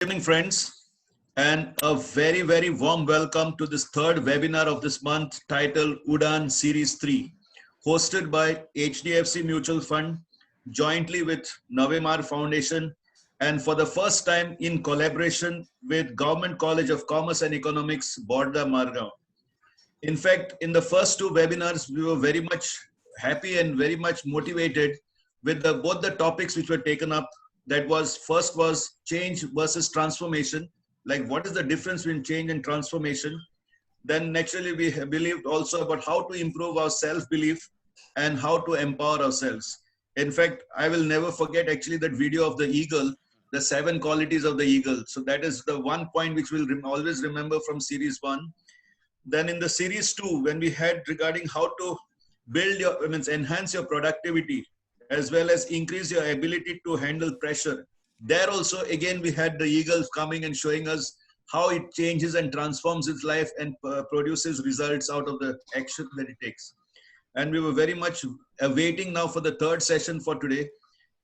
Evening, friends, and a very warm welcome to this third webinar of this month titled UDAN Series 3, hosted by HDFC Mutual Fund, jointly with Navemar Foundation, and for the first time in collaboration with Government College of Commerce and Economics, Borda Margao. In fact, in the first two webinars, we were very much happy and very much motivated with both the topics which were taken up. That was first was change versus transformation. Like what is the difference between change and transformation? Then naturally we believed also about how to improve our self-belief and how to empower ourselves. In fact, I will never forget actually that video of the eagle, the 7 qualities of the eagle. So that is the one point which we'll always remember from series 1. Then in the series 2, when we had regarding how to build your, enhance your productivity as well as increase your ability to handle pressure. There also, again, we had the eagle coming and showing us how it changes and transforms its life and produces results out of the action that it takes. And we were very much awaiting now for the third session for today.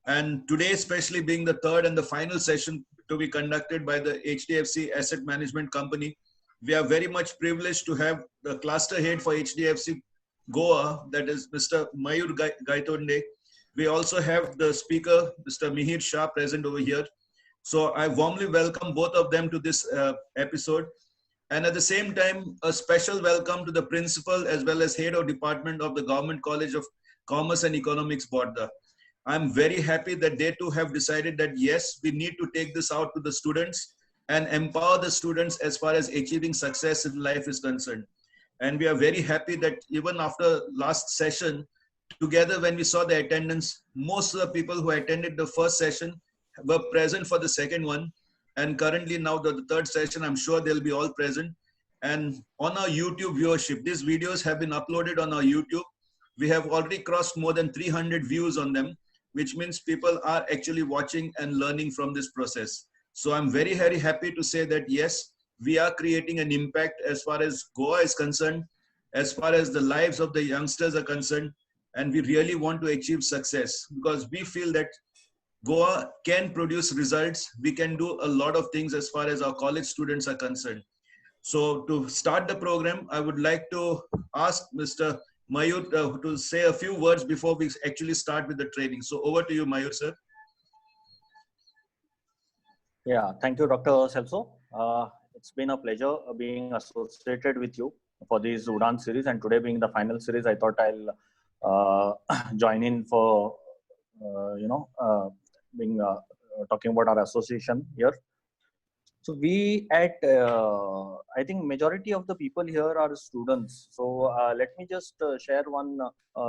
And today, especially being the third and the final session to be conducted by the HDFC Asset Management Company, we are very much privileged to have the cluster head for HDFC Goa, that is Mr. Mayur Gaitonde. We also have the speaker, Mr. Mihir Shah, present over here. So I warmly welcome both of them to this episode. And at the same time, a special welcome to the principal as well as head of department of the Government College of Commerce and Economics, Borda. I'm very happy that they too have decided that yes, we need to take this out to the students and empower the students as far as achieving success in life is concerned. And we are very happy that even after last session, together when we saw the attendance, most of the people who attended the first session were present for the second one. And currently now the third session, I'm sure they'll be all present. And on our YouTube viewership, these videos have been uploaded on our YouTube. We have already crossed more than 300 views on them, which means people are actually watching and learning from this process. So I'm very happy to say that yes, we are creating an impact as far as Goa is concerned, as far as the lives of the youngsters are concerned, and we really want to achieve success because we feel that Goa can produce results. We can do a lot of things as far as our college students are concerned. So to start the program, I would like to ask Mr. Mayur to say a few words before we actually start with the training. So over to you, Mayur, sir. Yeah, thank you, Dr. Celso. It's been a pleasure being associated with you for this UDAN series, and today being the final series, I thought I'll join in for talking about our association here. So we at I think majority of the people here are students. So let me just share one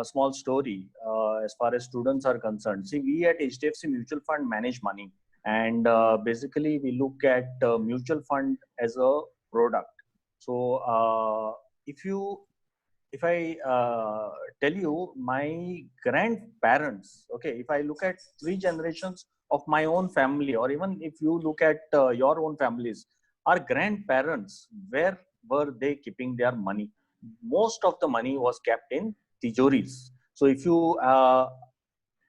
small story as far as students are concerned. See, we at HDFC Mutual Fund manage money. And basically, we look at mutual fund as a product. So if I tell you, my grandparents, okay, if I look at 3 generations of my own family, or even if you look at your own families, our grandparents, where were they keeping their money? Most of the money was kept in tijoris. So if you are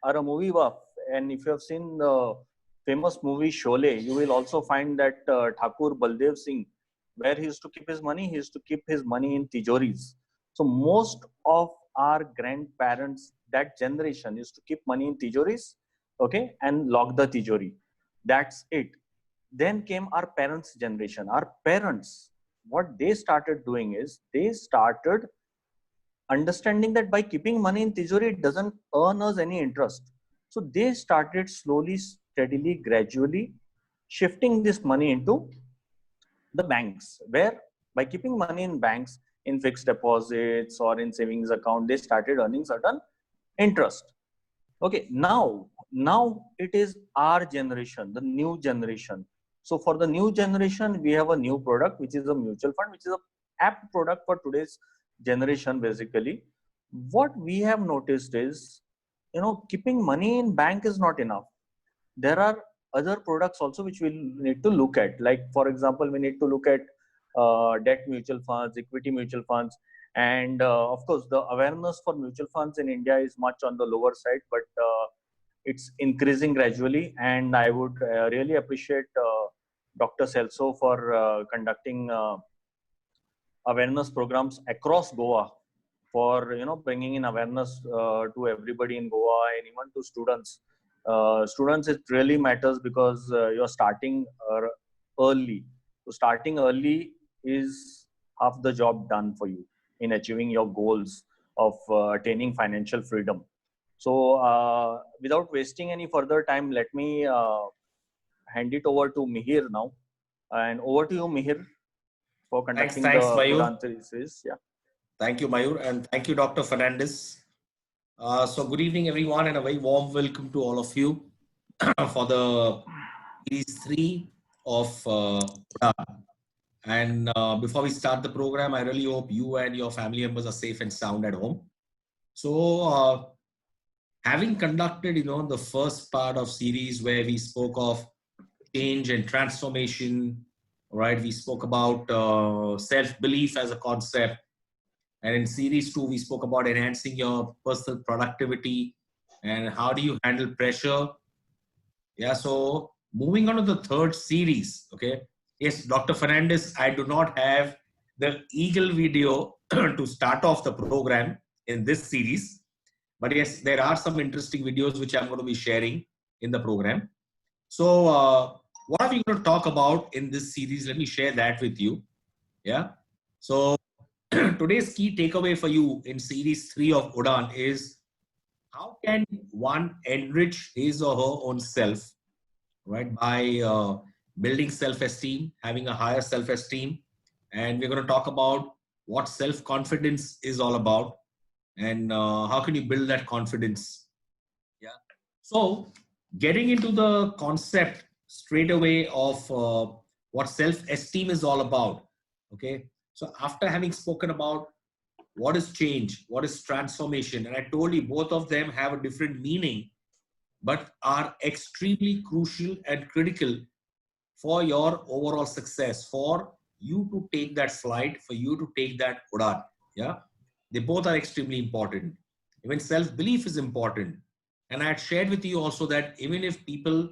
a movie buff, and if you have seen the famous movie Sholay, you will also find that Thakur Baldev Singh, where he used to keep his money, he used to keep his money in tijoris. So most of our grandparents, that generation, used to keep money in tijoris, okay, and lock the tijori. That's it. Then came our parents' generation. Our parents, what they started doing is they started understanding that by keeping money in tijori, it doesn't earn us any interest. So they started slowly, steadily, gradually shifting this money into the banks, where by keeping money in banks, in fixed deposits or in savings account, they started earning certain interest. Okay, now it is our generation, the new generation. So for the new generation, we have a new product, which is a mutual fund, which is a apt product for today's generation. Basically, what we have noticed is, keeping money in bank is not enough. There are other products also which we need to look at. Like, for example, we need to look at debt mutual funds, equity mutual funds, and of course, the awareness for mutual funds in India is much on the lower side, but it's increasing gradually. And I would really appreciate Dr. Celso for conducting awareness programs across Goa for bringing in awareness to everybody in Goa and even to students. Students, it really matters because you're starting early. So starting early is half the job done for you in achieving your goals of attaining financial freedom. So without wasting any further time, let me hand it over to Mihir now. And over to you, Mihir, for conducting the Thanks, Mayur. Udan series. Yeah. Thank you, Mayur, and thank you, Dr. Fernandez. So good evening, everyone, and a very warm welcome to all of you for the series 3 of Udan. And before we start the program, I really hope you and your family members are safe and sound at home. So having conducted, the first part of series where we spoke of change and transformation, right? We spoke about self-belief as a concept. And in series 2, we spoke about enhancing your personal productivity and how do you handle pressure. Yeah, so moving on to the third series, okay. Yes, Dr. Fernandez, I do not have the Eagle video to start off the program in this series. But yes, there are some interesting videos which I'm going to be sharing in the program. So what are we going to talk about in this series? Let me share that with you. Yeah. So today's key takeaway for you in series 3 of Udan is how can one enrich his or her own self, right? By building self-esteem, having a higher self-esteem. And we're going to talk about what self-confidence is all about and how can you build that confidence. Yeah. So getting into the concept straight away of what self-esteem is all about. Okay. So after having spoken about what is change, what is transformation, and I told you both of them have a different meaning, but are extremely crucial and critical for your overall success, for you to take that flight, for you to take that Udan. Yeah. They both are extremely important. Even self-belief is important. And I had shared with you also that even if people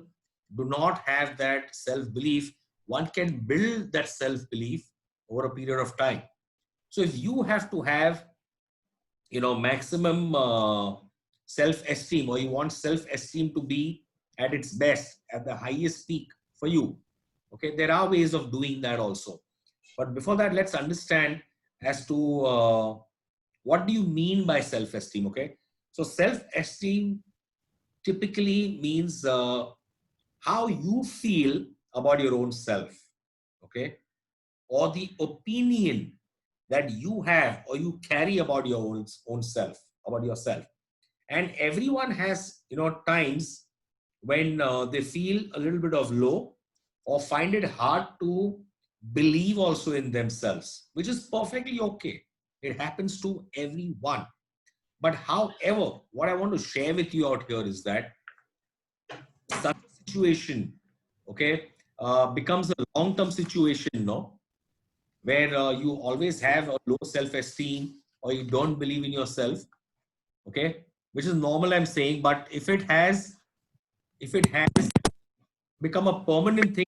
do not have that self-belief, one can build that self-belief over a period of time. So if you have to have, maximum self-esteem, or you want self-esteem to be at its best, at the highest peak for you, okay, there are ways of doing that also. But before that, let's understand as to what do you mean by self-esteem, okay? So self-esteem typically means how you feel about your own self, okay? Or the opinion that you have or you carry about your own self, about yourself. And everyone has, times when they feel a little bit of low or find it hard to believe also in themselves, which is perfectly okay. It happens to everyone. But however, what I want to share with you out here is that such a situation, okay, becomes a long-term situation, no? Where you always have a low self-esteem or you don't believe in yourself, okay, which is normal, I'm saying. But if it has become a permanent thing,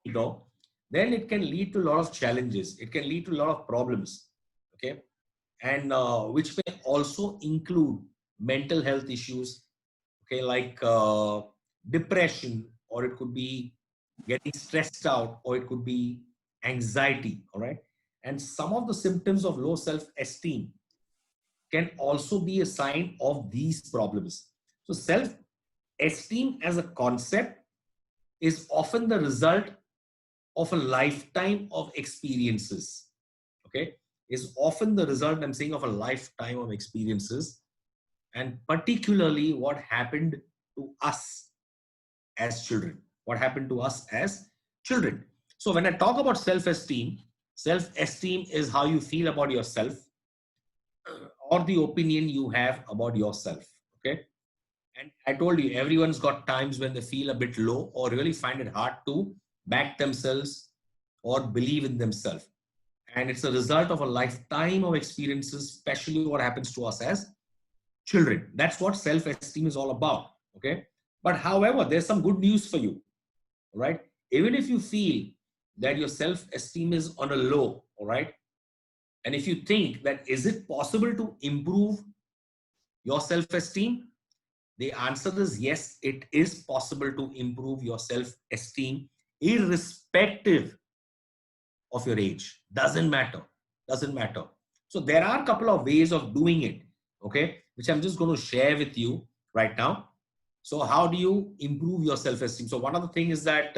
then it can lead to a lot of challenges. It can lead to a lot of problems, okay, and which may also include mental health issues, okay, like depression, or it could be getting stressed out, or it could be anxiety, all right. And some of the symptoms of low self-esteem can also be a sign of these problems. So self-esteem as a concept is often the result of a lifetime of experiences, okay, is often the result, I'm saying, of a lifetime of experiences, and particularly what happened to us as children, what happened to us as children. So when I talk about self-esteem, self-esteem is how you feel about yourself or the opinion you have about yourself, okay. And I told you, everyone's got times when they feel a bit low or really find it hard to back themselves or believe in themselves. And it's a result of a lifetime of experiences, especially what happens to us as children. That's what self-esteem is all about, okay. But however, there's some good news for you, right? Even if you feel that your self-esteem is on a low, all right? And if you think that is it possible to improve your self-esteem, the answer is yes, it is possible to improve your self-esteem irrespective of your age. Doesn't matter. So there are a couple of ways of doing it, okay, which I'm just going to share with you right now. So how do you improve your self-esteem? So one of the things is that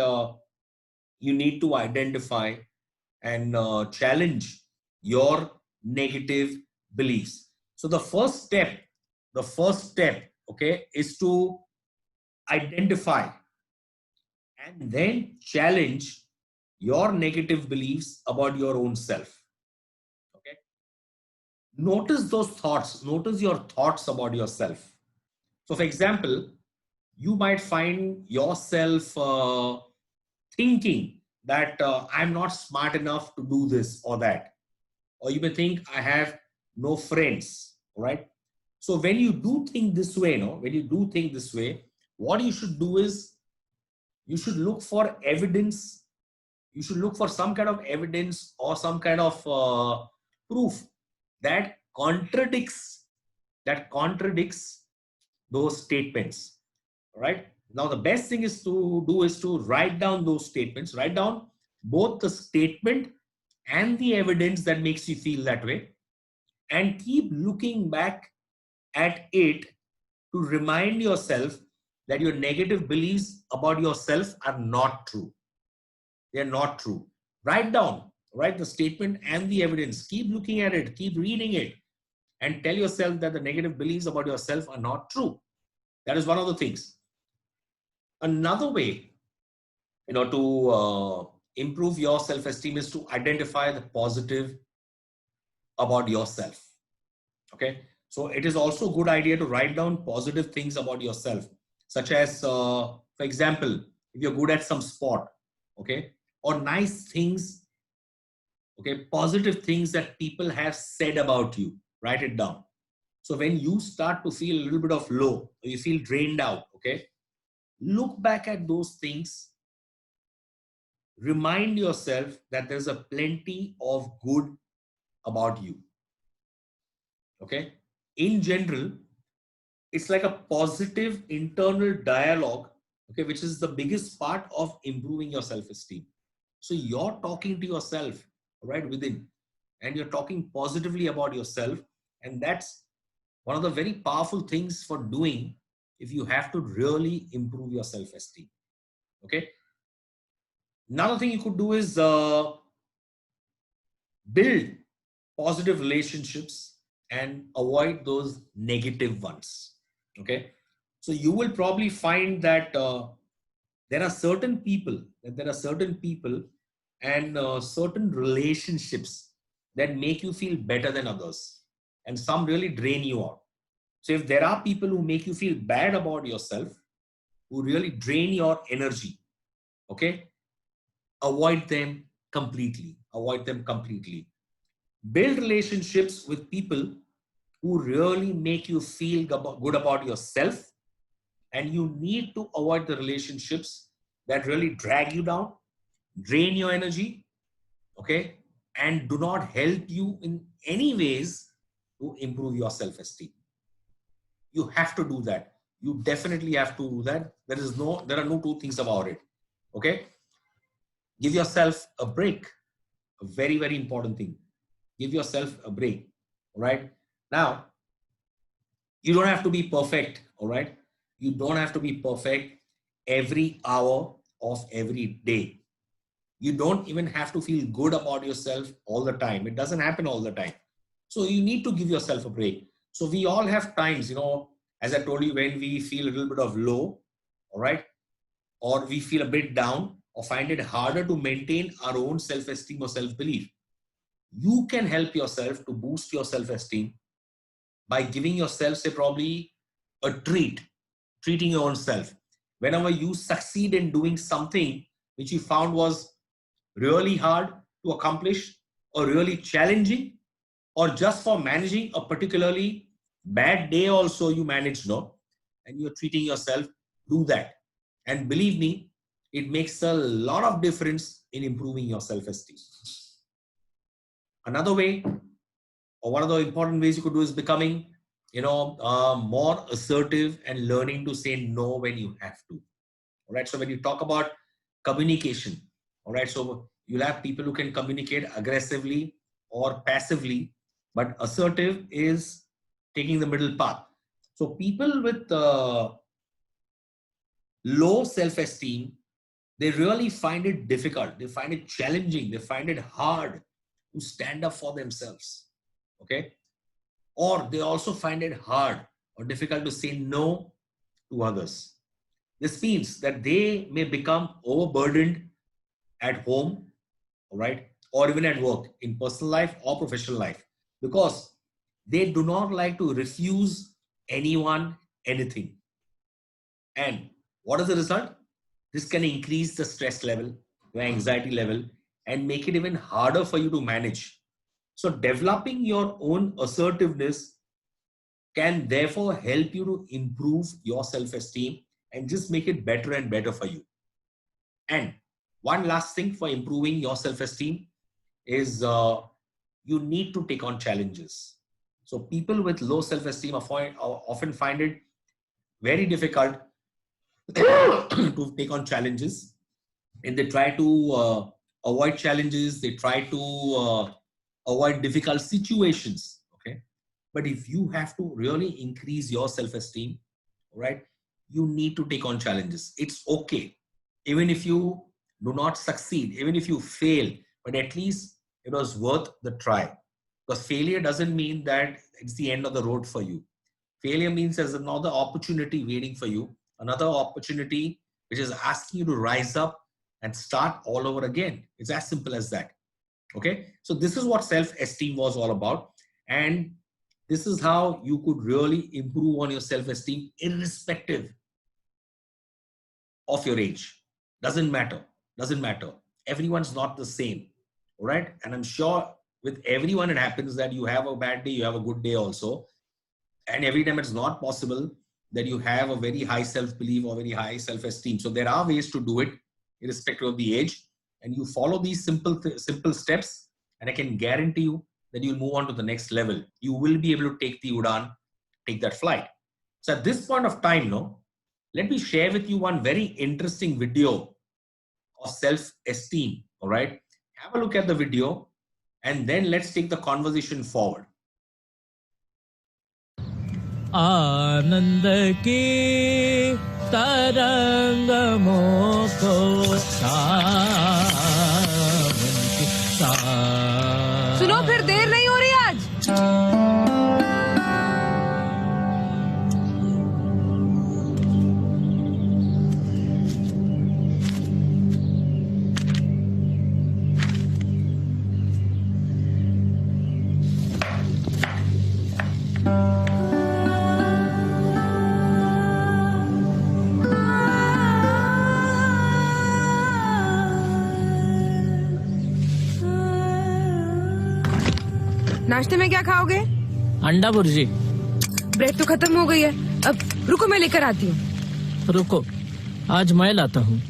you need to identify and challenge your negative beliefs. So the first step, okay, is to identify and then challenge your negative beliefs about your own self. Okay. Notice those thoughts. Notice your thoughts about yourself. So for example, you might find yourself thinking that I'm not smart enough to do this or that. Or you may think I have no friends, right? So when you do think this way, what you should do is you should look for evidence. You should look for some kind of evidence or some kind of proof that contradicts those statements. All right. Now the best thing is to do is to write down those statements. Write down both the statement and the evidence that makes you feel that way, and keep looking back at it to remind yourself that your negative beliefs about yourself are not true. They are not true. Write the statement and the evidence. Keep looking at it, keep reading it, and tell yourself that the negative beliefs about yourself are not true. That is one of the things. Another way, to improve your self-esteem is to identify the positive about yourself. Okay. So it is also a good idea to write down positive things about yourself, such as, for example, if you're good at some sport, okay, or nice things, okay, positive things that people have said about you, write it down. So when you start to feel a little bit of low, or you feel drained out, okay, look back at those things. Remind yourself that there's a plenty of good about you. Okay. In general, it's like a positive internal dialogue, okay, which is the biggest part of improving your self-esteem. So you're talking to yourself, right, within, and you're talking positively about yourself. And that's one of the very powerful things for doing if you have to really improve your self-esteem. Okay. Another thing you could do is build positive relationships and avoid those negative ones. Okay. So you will probably find that there are certain people and certain relationships that make you feel better than others, and some really drain you out. So if there are people who make you feel bad about yourself, who really drain your energy, okay, avoid them completely. Build relationships with people who really make you feel good about yourself, and you need to avoid the relationships that really drag you down, drain your energy, okay, and do not help you in any ways to improve your self-esteem. You have to do that. You definitely have to do that. There are no two things about it. Okay. Give yourself a break. A very, very important thing. Give yourself a break. All right. Now, you don't have to be perfect. All right. You don't have to be perfect every hour of every day. You don't even have to feel good about yourself all the time. It doesn't happen all the time. So you need to give yourself a break. So we all have times, as I told you, when we feel a little bit of low, all right, or we feel a bit down, or find it harder to maintain our own self-esteem or self-belief. You can help yourself to boost your self-esteem by giving yourself, say, probably a treating your own self. Whenever you succeed in doing something which you found was really hard to accomplish, or really challenging, or just for managing a particularly bad day also you managed, and you're treating yourself, do that. And believe me, it makes a lot of difference in improving your self-esteem. Another way, or one of the important ways you could do, is becoming, more assertive and learning to say no when you have to. All right. So when you talk about communication, all right, so you'll have people who can communicate aggressively or passively, but assertive is taking the middle path. So people with low self-esteem, they really find it difficult. They find it challenging. They find it hard to stand up for themselves. Okay. Or they also find it hard or difficult to say no to others. This means that they may become overburdened at home, all right, or even at work, in personal life or professional life, because they do not like to refuse anyone anything. And what is the result? This can increase the stress level, the anxiety level, and make it even harder for you to manage. So developing your own assertiveness can therefore help you to improve your self-esteem and just make it better and better for you. And one last thing for improving your self-esteem is you need to take on challenges. So people with low self-esteem often find it very difficult to take on challenges, and they try to avoid challenges. They try to avoid difficult situations. Okay, but if you have to really increase your self-esteem, right, you need to take on challenges. It's okay, even if you do not succeed, even if you fail, but at least it was worth the try. Because failure doesn't mean that it's the end of the road for you. Failure means there's another opportunity waiting for you, another opportunity which is asking you to rise up and start all over again. It's as simple as that. Okay, so this is what self-esteem was all about, and this is how you could really improve on your self-esteem irrespective of your age. Doesn't matter. Everyone's not the same. All right, and I'm sure with everyone it happens that you have a bad day, you have a good day also, and every time it's not possible that you have a very high self-belief or very high self-esteem. So there are ways to do it irrespective of the age, and you follow these simple steps, and I can guarantee you that you'll move on to the next level. You will be able to take the Udan, take that flight. So at this point of time, let me share with you one very interesting video of self-esteem. All right, have a look at the video, and then let's take the conversation forward. आनंद की तरंग मोको सुनो, फिर देर नहीं हो रही आज। नाश्ते में क्या खाओगे? अंडा भुर्जी। ब्रेड तो खत्म हो गई है, अब रुको मैं लेकर आती हूँ। रुको, आज मैं लाता हूँ।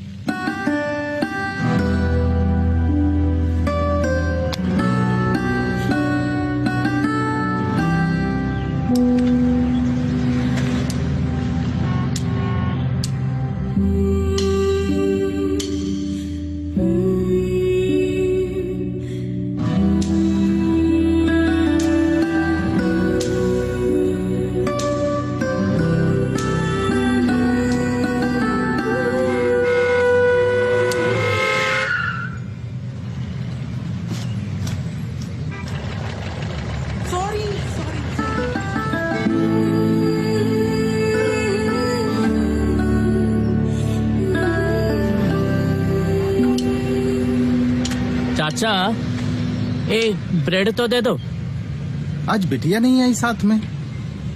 चाचा, एक ब्रेड तो दे दो। आज बिटिया नहीं आई साथ में?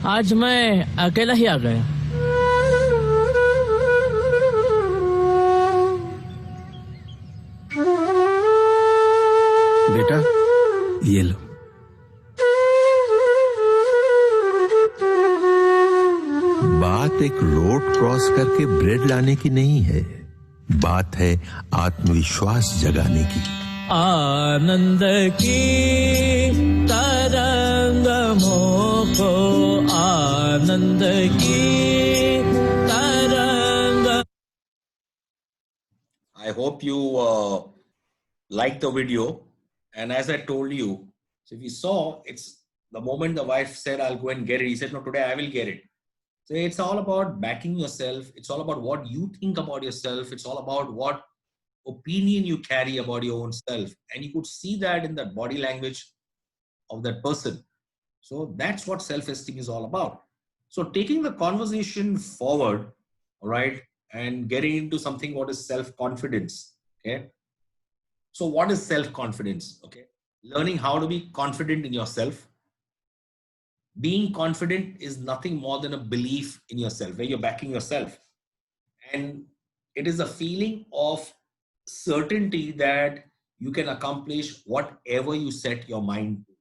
आज मैं अकेला ही आ गया। बेटा, ये लो। बात एक रोड क्रॉस करके ब्रेड लाने की नहीं है, बात है आत्मविश्वास जगाने की। आनंद की तरंग मोको आनंद की तरंग। I hope you liked the video. And as I told you, so if you saw, it's the moment the wife said, I'll go and get it. He said, no, today I will get it. So it's all about backing yourself. It's all about what you think about yourself. It's all about what opinion you carry about your own self. And you could see that in the body language of that person. So that's what self-esteem is all about. So taking the conversation forward, all right, and getting into something what is self-confidence. Okay. So what is self-confidence? Okay. Learning how to be confident in yourself. Being confident is nothing more than a belief in yourself, where you're backing yourself. And it is a feeling of certainty that you can accomplish whatever you set your mind to.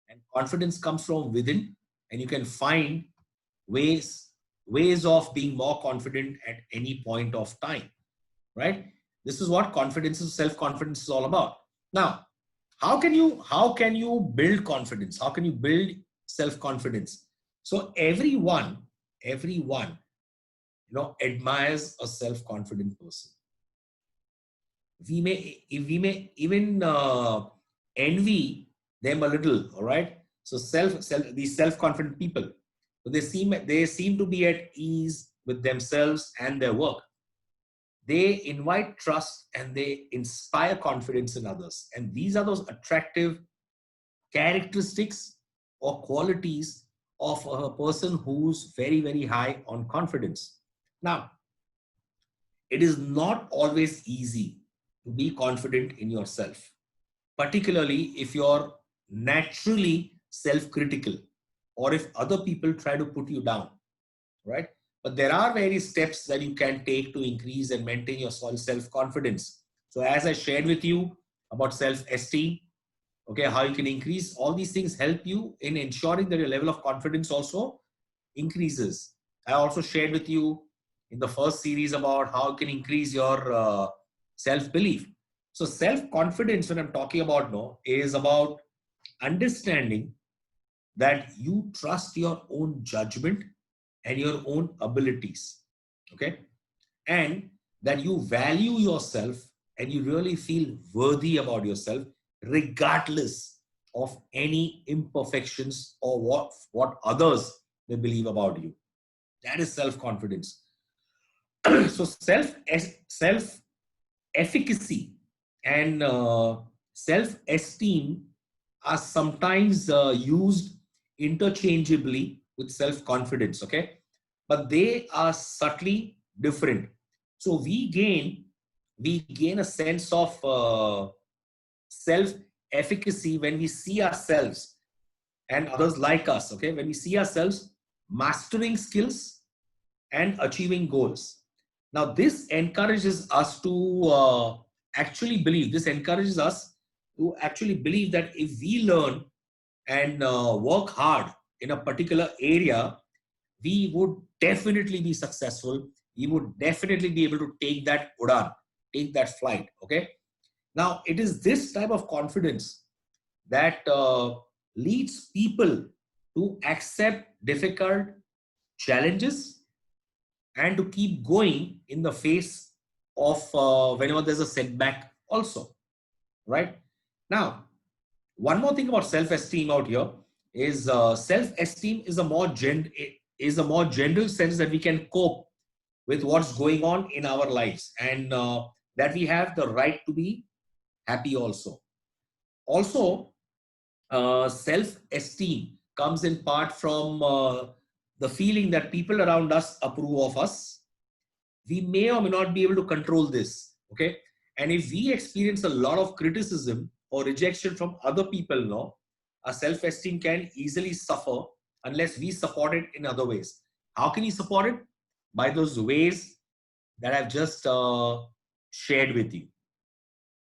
And confidence comes from within, and you can find ways of being more confident at any point of time, right? This is what confidence is, self-confidence is all about. Now, how can you build confidence? How can you build self-confidence? So everyone, admires a self-confident person. We may even envy them a little, all right? So these self-confident people, so they seem to be at ease with themselves and their work. They invite trust and they inspire confidence in others. And these are those attractive characteristics or qualities of a person who's very, very high on confidence. Now, it is not always easy to be confident in yourself, particularly if you're naturally self-critical or if other people try to put you down, right? But there are various steps that you can take to increase and maintain your self-confidence. So as I shared with you about self-esteem, okay, how you can increase, all these things help you in ensuring that your level of confidence also increases. I also shared with you in the first series about how you can increase your self-belief. So self-confidence, when I'm talking about now, is about understanding that you trust your own judgment and your own abilities, okay? And that you value yourself and you really feel worthy about yourself regardless of any imperfections or what others may believe about you. That is self-confidence. So self-efficacy and self-esteem are sometimes used interchangeably with self-confidence, okay? But they are subtly different. So we gain a sense of self-efficacy when we see ourselves and others like us, okay? When we see ourselves mastering skills and achieving goals. Now, this encourages us to actually believe that if we learn and work hard in a particular area, we would definitely be successful. We would definitely be able to take that udan, take that flight, okay? Now, it is this type of confidence that leads people to accept difficult challenges and to keep going in the face of whenever there's a setback also, right? Now, one more thing about self-esteem out here is self-esteem is a more general sense that we can cope with what's going on in our lives and that we have the right to be happy also. Also, self-esteem comes in part from the feeling that people around us approve of us. We may or may not be able to control this, okay? And if we experience a lot of criticism or rejection from other people now, our self-esteem can easily suffer unless we support it in other ways. How can you support it? By those ways that I've just shared with you.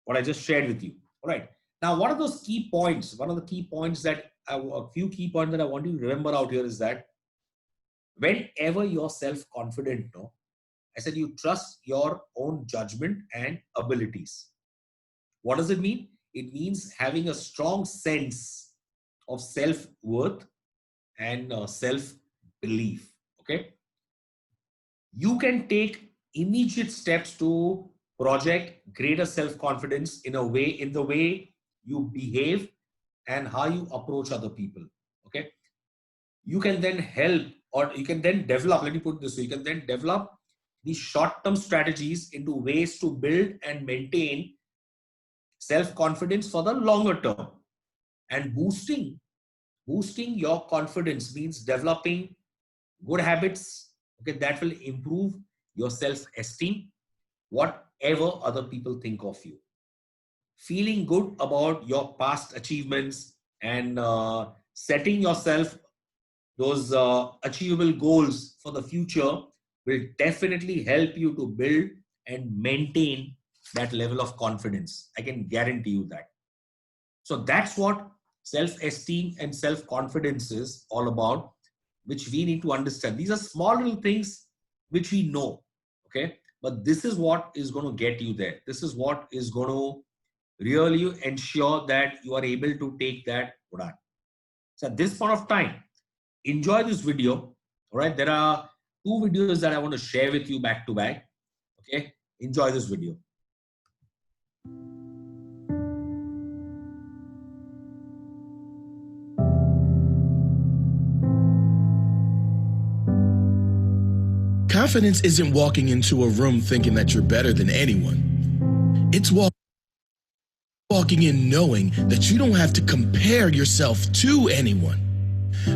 What I just shared with you. All right. Now, what are those key points? One of the key points that a few key points that I want you to remember out here is that whenever you're self-confident, I said you trust your own judgment and abilities. What does it mean? It means having a strong sense of self-worth and self-belief. Okay. You can take immediate steps to project greater self-confidence in the way you behave and how you approach other people. Okay. You can then help, or you can then develop, let me put it this way, you can then develop these short-term strategies into ways to build and maintain self-confidence for the longer term. And boosting your confidence means developing good habits, okay, that will improve your self-esteem, whatever other people think of you. Feeling good about your past achievements and setting yourself those achievable goals for the future will definitely help you to build and maintain that level of confidence. I can guarantee you that. So that's what self-esteem and self-confidence is all about, which we need to understand. These are small little things which we know, okay? But this is what is going to get you there. This is what is going to really ensure that you are able to take that Udan. So at this point of time, enjoy this video. All right, there are 2 videos that I want to share with you back to back. Okay, enjoy this video. Confidence isn't walking into a room thinking that you're better than anyone. It's walking in knowing that you don't have to compare yourself to anyone.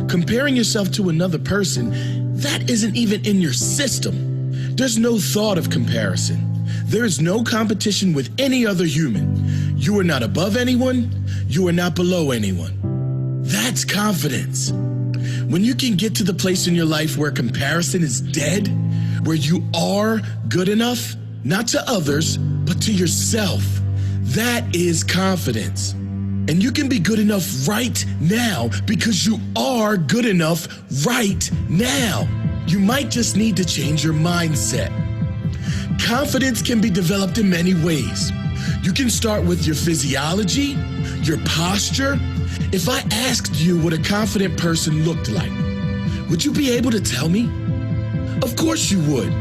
Comparing yourself to another person, that isn't even in your system. There's no thought of comparison. There is no competition with any other human. You are not above anyone. You are not below anyone. That's confidence. When you can get to the place in your life where comparison is dead, where you are good enough, not to others, but to yourself, that is confidence. And you can be good enough right now because you are good enough right now. You might just need to change your mindset. Confidence can be developed in many ways. You can start with your physiology, your posture. If I asked you what a confident person looked like, would you be able to tell me? Of course you would.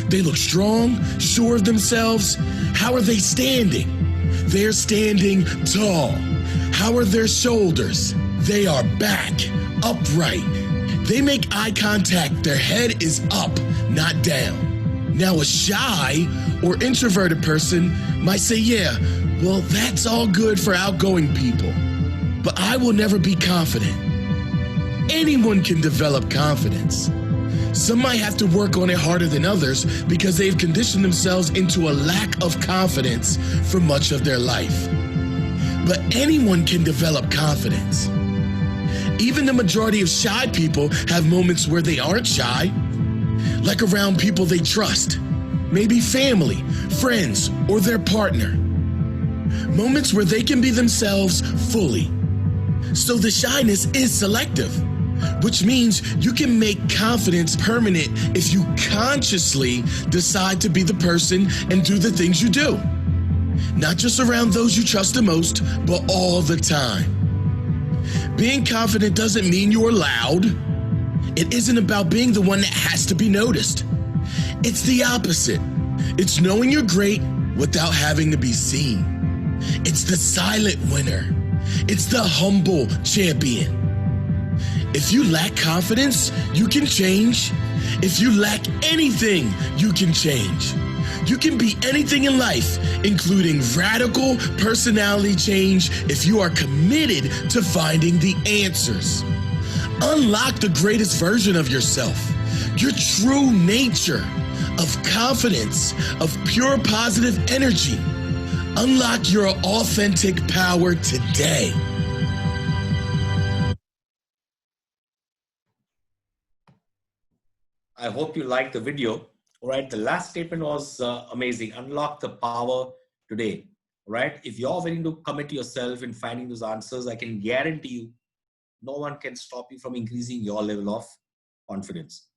They look strong, sure of themselves. How are they standing? They're standing tall. How are their shoulders? They are back, upright. They make eye contact. Their head is up, not down. Now, a shy or introverted person might say, yeah, well, that's all good for outgoing people, but I will never be confident. Anyone can develop confidence. Some might have to work on it harder than others because they've conditioned themselves into a lack of confidence for much of their life. But anyone can develop confidence. Even the majority of shy people have moments where they aren't shy, like around people they trust, maybe family, friends, or their partner. Moments where they can be themselves fully. So the shyness is selective, which means you can make confidence permanent if you consciously decide to be the person and do the things you do. Not just around those you trust the most, but all the time. Being confident doesn't mean you're loud. It isn't about being the one that has to be noticed. It's the opposite. It's knowing you're great without having to be seen. It's the silent winner. It's the humble champion. If you lack confidence, you can change. If you lack anything, you can change. You can be anything in life, including radical personality change, if you are committed to finding the answers. Unlock the greatest version of yourself, your true nature of confidence, of pure positive energy. Unlock your authentic power today. I hope you liked the video. All right, the last statement was amazing. Unlock the power today. All right, if you're willing to commit yourself in finding those answers, I can guarantee you, no one can stop you from increasing your level of confidence.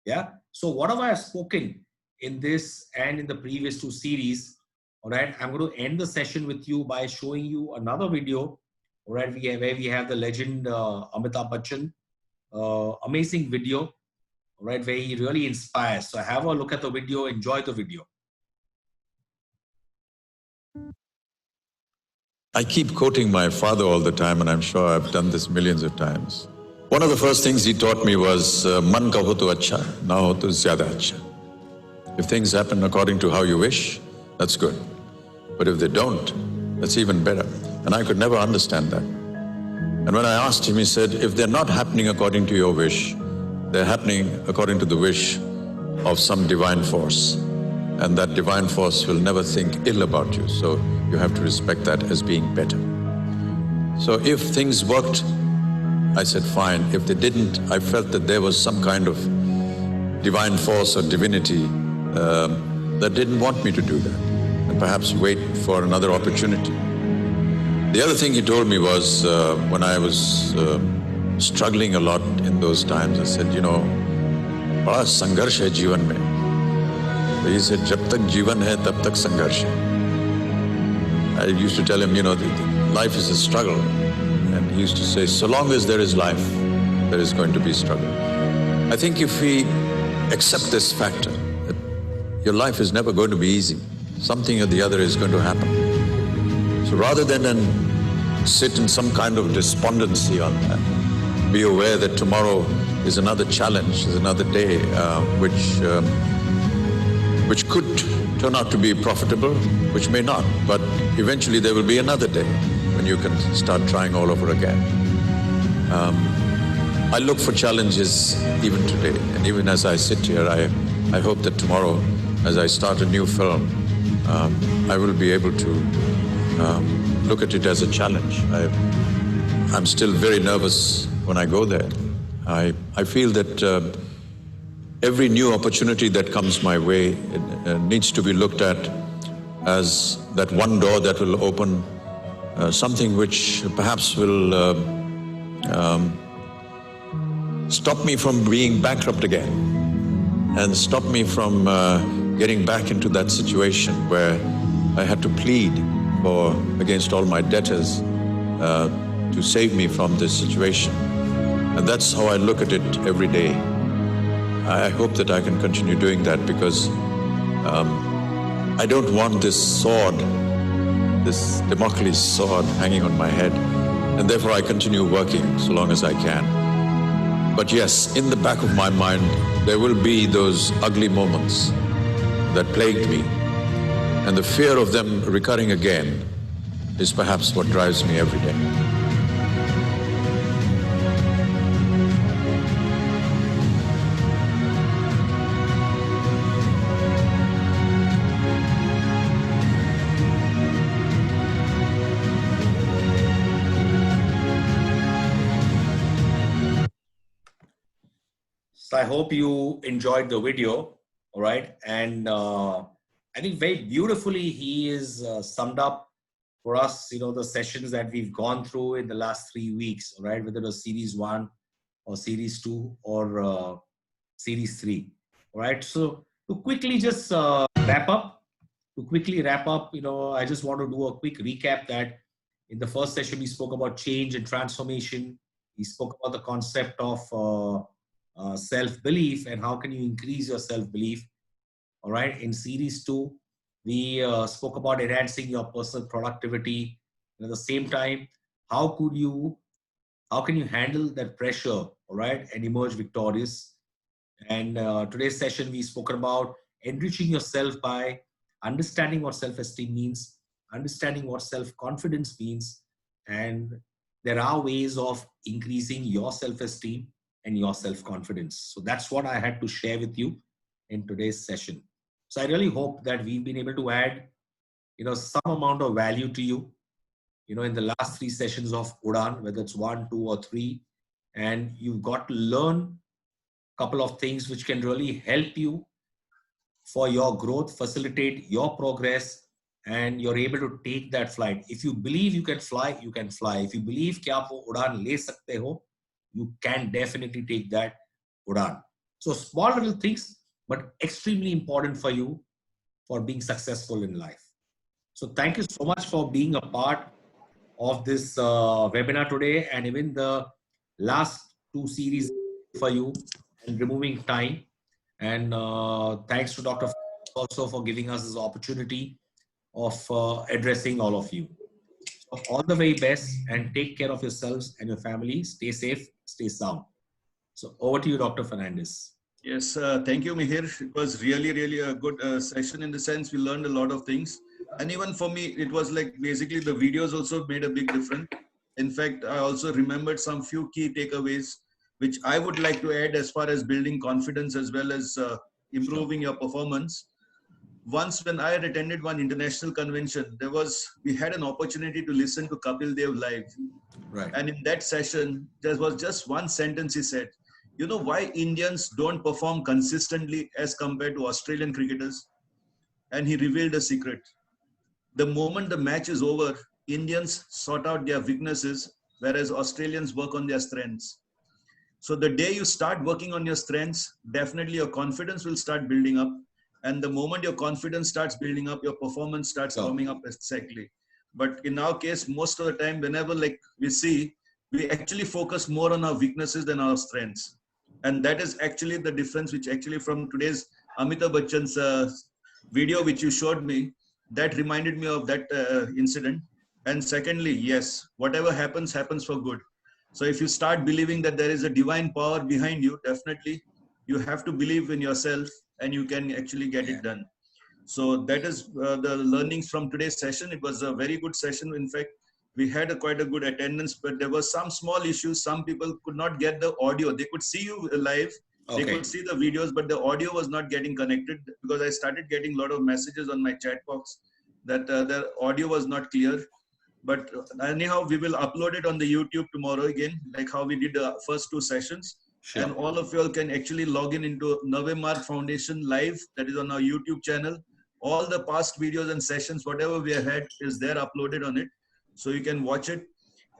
Yeah. So what have I spoken in this and in the previous 2 series. All right, I'm going to end the session with you by showing you another video. All right, where we have the legend Amitabh Bachchan, amazing video. All right, where he really inspires. So have a look at the video, enjoy the video. I keep quoting my father all the time, and I'm sure I've done this millions of times. One of the first things he taught me was, Man ka ho to acha, na ho to zyada acha. If things happen according to how you wish, that's good. But if they don't, that's even better. And I could never understand that. And when I asked him, he said, if they're not happening according to your wish, they're happening according to the wish of some divine force. And that divine force will never think ill about you. So you have to respect that as being better. So if things worked, I said, fine. If they didn't, I felt that there was some kind of divine force or divinity that didn't want me to do that, and perhaps wait for another opportunity. The other thing he told me was, when I was struggling a lot in those times, I said, you know, bada sangharsh hai jeevan mein. So he said, jab tak jeevan hai, tab tak sangharsh hai. I used to tell him, you know, life is a struggle. And he used to say, so long as there is life, there is going to be struggle. I think if we accept this factor, that your life is never going to be easy, something or the other is going to happen. So rather than sit in some kind of despondency on that, be aware that tomorrow is another challenge, is another day, which could turn out to be profitable, which may not, but eventually there will be another day when you can start trying all over again. I look for challenges even today, and even as I sit here, I hope that tomorrow, as I start a new film, I will be able to look at it as a challenge. I'm still very nervous when I go there. I feel that every new opportunity that comes my way needs to be looked at as that one door that will open something which perhaps will stop me from being bankrupt again, and stop me from getting back into that situation where I had to plead against all my debtors to save me from this situation. And that's how I look at it every day. I hope that I can continue doing that, because I don't want this sword, this Damocles sword hanging on my head, and therefore I continue working so long as I can. But yes, in the back of my mind, there will be those ugly moments that plagued me, and the fear of them recurring again is perhaps what drives me every day. So I hope you enjoyed the video, all right? And I think very beautifully he is summed up for us, you know, the sessions that we've gone through in the last 3 weeks, all right? Whether it was series 1 or series 2 or series 3, all right? So to quickly just wrap up, you know, I just want to do a quick recap that in the first session, we spoke about change and transformation. We spoke about the concept of self-belief and how can you increase your self-belief. All right. In series 2, we spoke about enhancing your personal productivity. And at the same time, how can you handle that pressure, all right, and emerge victorious. And today's session, we spoke about enriching yourself by understanding what self-esteem means, understanding what self-confidence means, and there are ways of increasing your self-esteem and your self-confidence. So that's what I had to share with you in today's session. So I really hope that we've been able to add, you know, some amount of value to you, you know, in the last 3 sessions of Udaan, whether it's 1, 2, or 3, and you've got to learn a couple of things which can really help you for your growth, facilitate your progress, and you're able to take that flight. If you believe you can fly, you can fly. If you believe कि आप वो उड़ान ले सकते हो, you can definitely take that Udaan. So small little things but extremely important for you for being successful in life. So thank you so much for being a part of this webinar today, and even the last 2 series for you and removing time. And thanks to Dr. also for giving us this opportunity of addressing all of you. So all the very best, and take care of yourselves and your family. Stay safe, stay sound. So over to you, Dr. Fernandez. Yes, thank you, Mihir. It was really, really a good session in the sense we learned a lot of things. And even for me, it was like basically the videos also made a big difference. In fact, I also remembered some few key takeaways, which I would like to add as far as building confidence as well as improving your performance. Once when I had attended one international convention, we had an opportunity to listen to Kapil Dev live. Right. And in that session, there was just one sentence he said, you know why Indians don't perform consistently as compared to Australian cricketers? And he revealed a secret. The moment the match is over, Indians sort out their weaknesses, whereas Australians work on their strengths. So the day you start working on your strengths, definitely your confidence will start building up. And the moment your confidence starts building up, your performance starts coming up exactly. But in our case, most of the time, whenever like we actually focus more on our weaknesses than our strengths. And that is actually the difference, which actually from today's Amitabh Bachchan's video, which you showed me, that reminded me of that incident. And secondly, yes, whatever happens, happens for good. So if you start believing that there is a divine power behind you, definitely you have to believe in yourself and you can actually get it done. So that is the learnings from today's session. It was a very good session. In fact, we had quite a good attendance, but there were some small issues. Some people could not get the audio. They could see you live. They could see the videos, but the audio was not getting connected because I started getting a lot of messages on my chat box that the audio was not clear. But anyhow, we will upload it on the YouTube tomorrow again, like how we did the first 2 sessions. Sure. And all of you all can actually log into Navemar Foundation Live, that is on our YouTube channel. All the past videos and sessions, whatever we have had, is there uploaded on it. So you can watch it.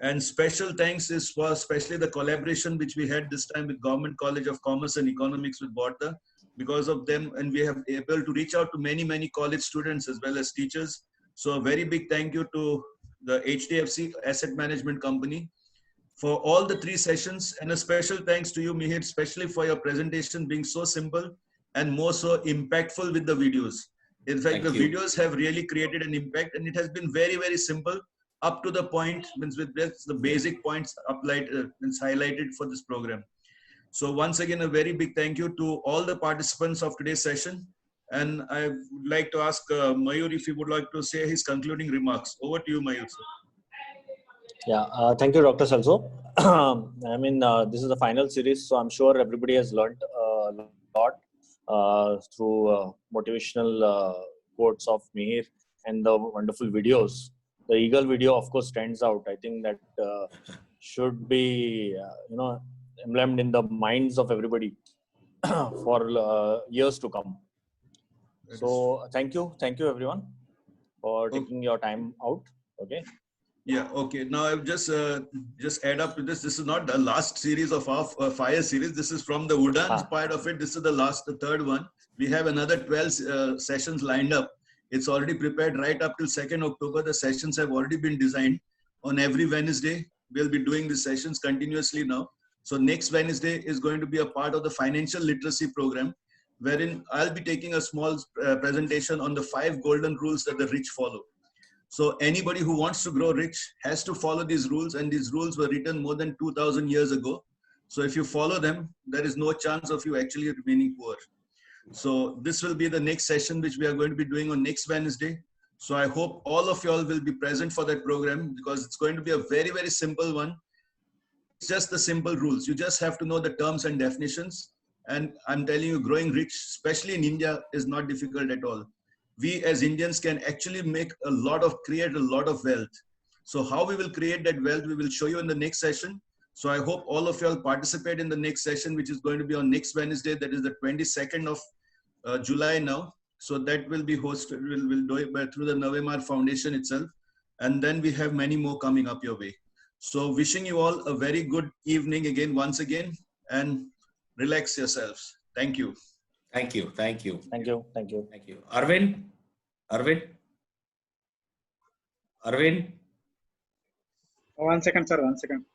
And special thanks is for especially the collaboration which we had this time with Government College of Commerce and Economics with Borta. Because of them, and we have able to reach out to many, many college students as well as teachers. So a very big thank you to the HDFC Asset Management Company for all the 3 sessions, and a special thanks to you, Mihir, especially for your presentation being so simple and more so impactful with the videos. In fact, the videos have really created an impact, and it has been very, very simple, up to the point, with the basic points applied, highlighted for this program. So once again, a very big thank you to all the participants of today's session. And I would like to ask Mayur if he would like to say his concluding remarks. Over to you, Mayur. Yeah, thank you, Dr. Salso. I mean, this is the final series, so I'm sure everybody has learned a lot through motivational quotes of Mihir and the wonderful videos. The Eagle video, of course, stands out. I think that should be, emblemed in the minds of everybody for years to come. So thank you everyone for taking your time out. Okay. Yeah. Okay. Now I've just add up to this. This is not the last series of our fire series. This is from the Udaan part of it. This is the 3rd one. We have another 12 sessions lined up. It's already prepared right up till 2nd October. The sessions have already been designed. On every Wednesday, we'll be doing the sessions continuously now. So next Wednesday is going to be a part of the financial literacy program, wherein I'll be taking a small presentation on the 5 golden rules that the rich follow. So anybody who wants to grow rich has to follow these rules, and these rules were written more than 2000 years ago. So if you follow them, there is no chance of you actually remaining poor. So this will be the next session which we are going to be doing on next Wednesday. So I hope all of you all will be present for that program, because it's going to be a very, very simple one. It's just the simple rules. You just have to know the terms and definitions. And I'm telling you, growing rich, especially in India, is not difficult at all. We as Indians can actually create a lot of wealth. So how we will create that wealth, we will show you in the next session. So I hope all of you all participate in the next session, which is going to be on next Wednesday. That is the 22nd of July now. So that will be hosted, we'll do it through the Navemar Foundation itself. And then we have many more coming up your way. So wishing you all a very good evening once again, and relax yourselves. Thank you. Thank you. Thank you. Thank you. Thank you. Thank you. Arvind? Arvind? Arvind? One second, sir. 1 second.